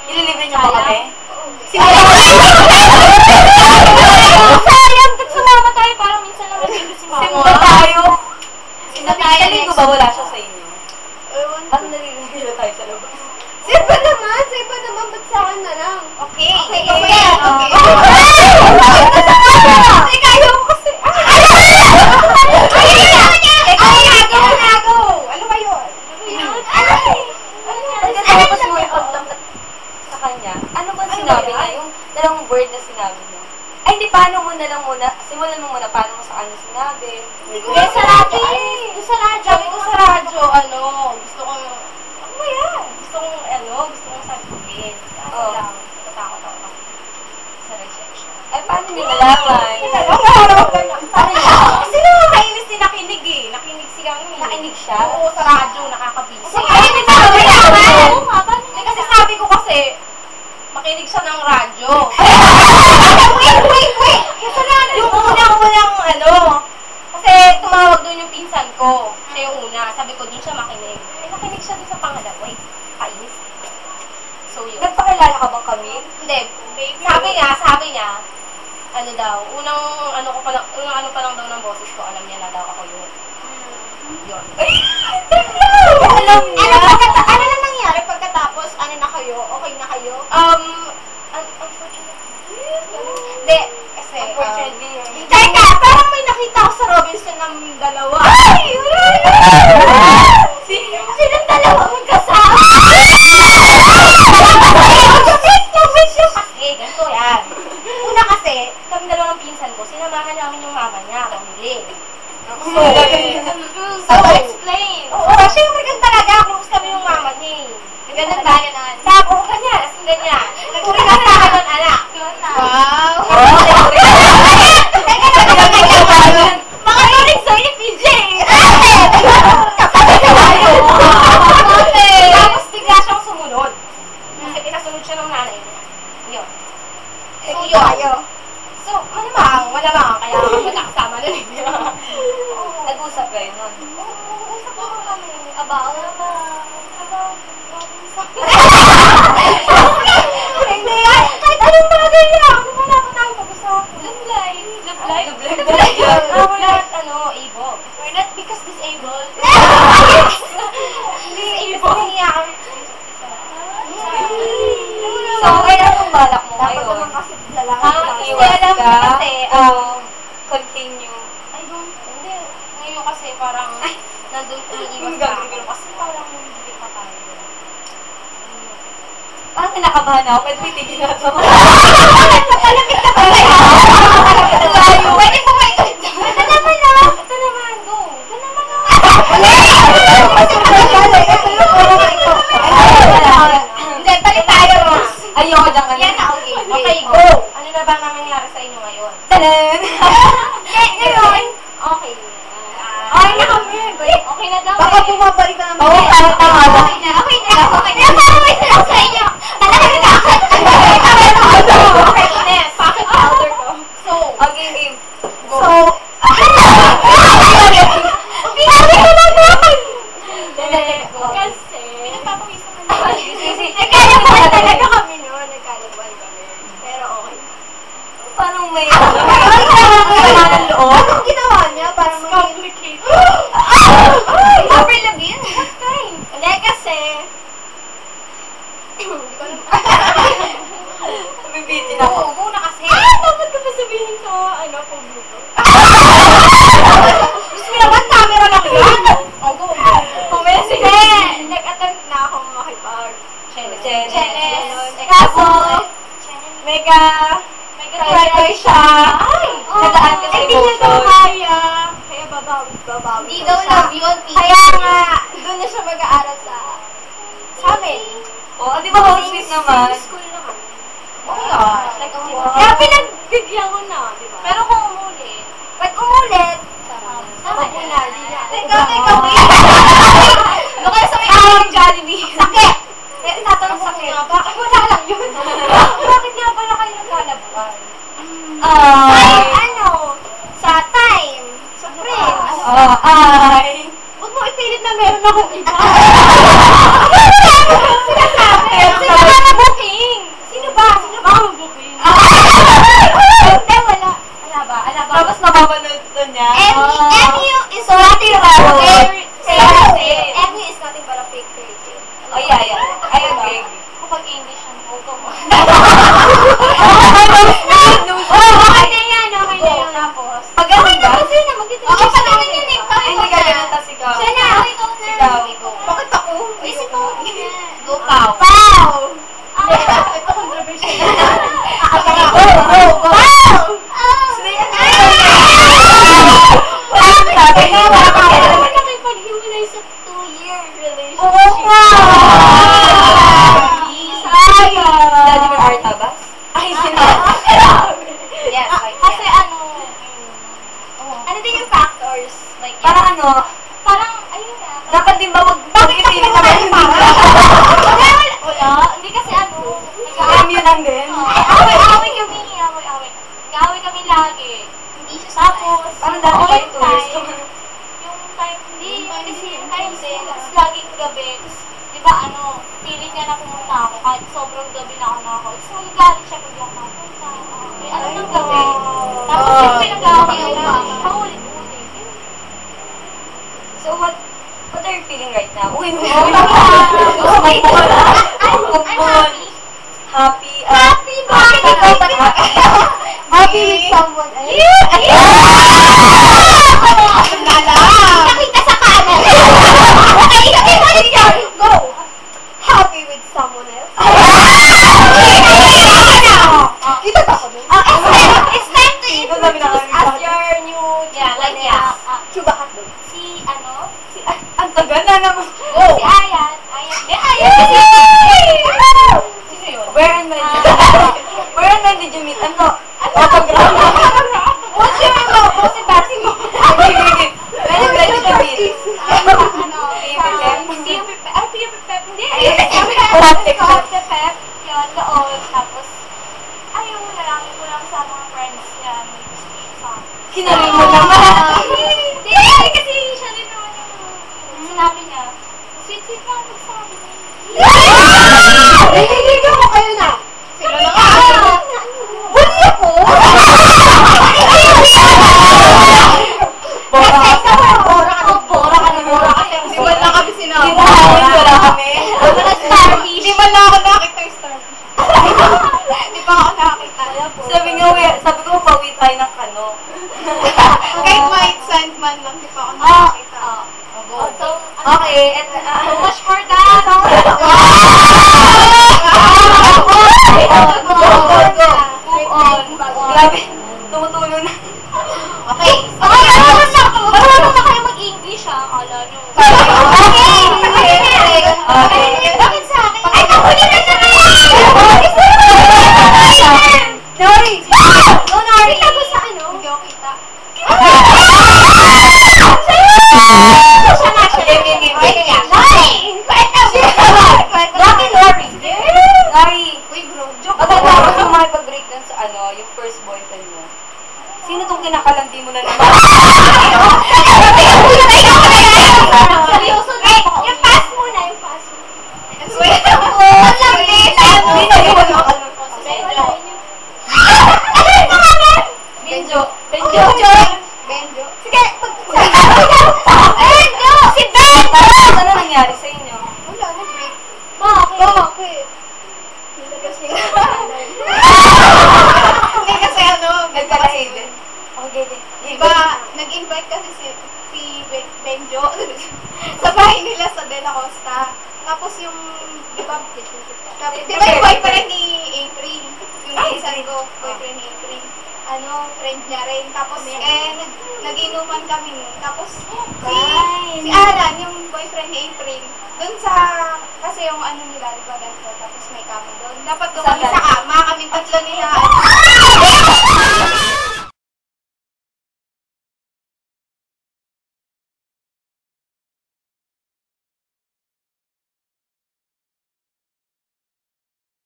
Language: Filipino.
Ililibre niyo ba kami? Sayang, ba't sumama tayo? Parang minsan naman dito si Mama. Simba tayo. Simba tayo Naliligo next ba wala siya sa inyo? Ewan ko. Ba't naliligo tayo sa labas? Simba naman, ba't sa akin na lang? Okay. Okay. Teka, ayaw ko kasi. Ano ba yun? Tapos mo ipagtanggap sa kanya. Ano ba sinabi niya? Yung dalawang word na sinabi niya. Ay, hindi, paano mo na lang muna, simulan mo muna, paano mo sa kanya sinabi? Hindi, sa radyo. Sabi ko sa radyo, gusto kong, ano ba yan? Gusto kong sabihin. Kaso lang, natakot ako kasi sa rejection. Ay, paano niyo nalaman? Paano niya? Kasi nakakainis din nakinig eh. Nakinig siya. Nakinig siya? Oo, sa radyo, nakakabisi. Ay, Kasi sabi ko kasi, makinig siya ng radyo. Wait! Yung unang kasi tumawag doon yung pinsan ko. Siya yung una. Sabi ko, doon siya makinig. Nakinig siya doon sa pangalawa eh. Kainis. So, yun. Nagpakilala ka bang kami? Hindi. Sabi niya, unang ano pa lang daw ng boses ko, alam niya na daw ako yun. Yun. Alam niya. Ano na nangyari pagkatapos, ano na kayo? Okay na kayo? Unfortunately. Hindi, kasi, Unfortunately. teka, parang may nakita ko sa Robinson ng dalawa. Ay! Silang dalawa magkasama? Kasi, ganito yan. Una kasi, kami dalawang pinsan ko, sinamahan namin yung mama niya, pamili. So, explain. Oo, syempre ganun talaga, close kami yung mama niya eh. Ganun ba? Ganun. Tapos, ganyan, as in ganyan. Nagturi ka sa akin nun, anak. Wow. Mga turing sa'yo ni PJ! Tapos bigla siyang sumunod. Kasi pinasunod siya ng nanay niya. Yun. So, malamang, kaya kami nakasama nun eh. Nag-usap kayo nun. Usap ko kami. About. Hindi yan. Kahit anong bagay lang. Ano ba naman tayo pag-usapan? Love life. We're not, able. We're not because disabled. Hindi, able. Hindi kami. So, okay na itong balak mo Dapat ngayon. naman kasi lalaki. Iwas Hindi, alam ka? mo kasi, Continue. hindi. Ngayon kasi parang, nandun umiiwas ka ako. Kasi parang hindi pa tayo. Parang kinakabahan ako, pwede may tigil na ito. Napalapit na pala yun. Pwede po ba ito? Ito naman na. Ito naman, go. Ito naman na. Hindi, balik tayo. Ayoko na kanina. Yan na, okay. Okay, go. Ano na ba nangyari sa inyo ngayon? Talan! Ngayon, okay. Okay na kami. Okay na daw. Baka bumabalik ka naman. Oo, parang tama ba? Okay na. Parang may sinaw sa inyo. Talaga na ako. Okay, Ines. Bakit powder ko? So, Okay, game. So, pinali ko na naman. Kasi, Pinagpapawisan ka Ay, naman. sisi. Nagkalabuan talaga kami noon. Nagkalabuan kami. Pero okay. Paano may... Sama ng loob? Anong ginawa niya para maging... complicated. Avril Lavigne? Hindi kasi... Hindi ko alam. Bibitin ako. Oo, muna kasi. Dapat ka pa sabihin sa, publiko. Gusto mo naman, camera lang yan. Go. Sige, nag-attempt na akong makipag. Chenes. Kaso, mega try siya. Nadaan ka sa Hindi niya daw emotion. kaya. Kaya babawi Hindi daw daw love yun, Kaya nga, doon na siya mag-aaral sa amin. Oh, di ba housemate naman? School naman. Oh my gosh, like, Kaya pinagbigyan ko na, di ba? Pero kung umulit, Pag umulit, Tama wag mo yan. na, di na. Teka, wait. Doon kayo sa may Jollibee. Sakit! Eh, tatanong ko nga, bakit wala lang yun? Bakit nga pala kayo nagkalabuan? Ay, sa time, sa friends. Ay. Huwag mo ipilit na meron akong iba. Sinasabi. Sinasabi na booking. ko mo. Okay na yan. Tapos, Pag ganun ba? Kasi na, magiging Oo, kasi pag na ganun yun eh. Ay, hindi ka ganun, tas ikaw. Siya na. Ikaw na. Ikaw. bakit ako? Isip mo. Go, Pao. Wow! Ito controversial. Wow! Sabi nga, Kaya naman nakipaghiwalay sa 2-year relationship. Daddy mo Artabas? Ay, Yes, like Kasi yan. ano din yung factors? Like yan. parang ano, Parang, ayun na. dapat din ba mag-ipilit na meron Wala. Hindi kasi yun lang din. Away kami. Nag-away kami lagi. Hindi siya tapos. Parang dati ba yung 2 years? Yung time, hindi. Kasi yung time din. Tapos laging gabi. Tapos, di ba pilit niya na pumunta ako. Kahit sobrang gabi na ako nakakawin. Tapos magagalit siya pag ako napunta. Ng gabi. Tapos yung pinag-away ako. Paulit-ulit. So, what are you feeling right now? Uy, mo. I'm happy. Happy. Happy ba? Happy with someone else. Nakita sa kanan. Go! Happy with someone else. Kita ba ako dun? It's time to Ikaw sabi na kami. as your new Yeah, like yeah. Cuba ka dun. Si Ang tagal na naman. Si Ayan. Hindi, Ayan. Sino yun? Where and when did you meet? Autograph. What's your most embarrassing moment? Okay. When did you meet? Hindi. Hot Pep. Yun, doon. Tapos, ayaw mo na lang. Ito lang sa mga friends niya. Kinarin mo naman. Hindi. Kasi siya din naman yung sinabi niya. Sweet lang magsabi niya. Nahihiligan mo kayo na. Sino na nga? Huli ako. Bora ka na. Hindi man lang kami sinama. Di ba hawin wala kami? Hindi man lang ako nakita yung starfish. Hindi pa ako nakita. Sabi ko, pawi tayo ng kano. Kahit white sand man lang, hindi pa ako nakita. So, Okay, and so much for that. Grabe, tumutulo na. Okay. Marunong na kayo mag-English, ha? Akala nyo. Bakit sa akin? Ay, nahuli na naman! Nori! No, Nari! Kita ko sa ano? Hindi ako kita. Siya nga siya. Nari! Bakit Nori? Nori! Uy bro, joke. Matapos mo makipag-break dun sa yung first boyfriend mo. Sino tong kinakalandi mo na naman? Seryoso na. Yung pass muna, yung pass mo. Sweet. Hindi na yun. Benjo. Benjo. Benjo. Sige, Benjo! Si Benjo! Ano nangyari sa inyo? Wala, nag-break. Bakit? Hindi kasi Nagkalahitin. Okay, Diba, nag-invite kasi si Benjo sa bahay nila sa De La Costa. Tapos yung, di ba yung boyfriend ni April, yung isan ko, boyfriend ni April, friend niya rin. Tapos, nag-inuman kami nun. Tapos, si Alan, yung boyfriend ni April, dun sa, kasi yung nila, di ba ganito, tapos may kama doon. Dapat doon kami sa kama, kami tatlo nila,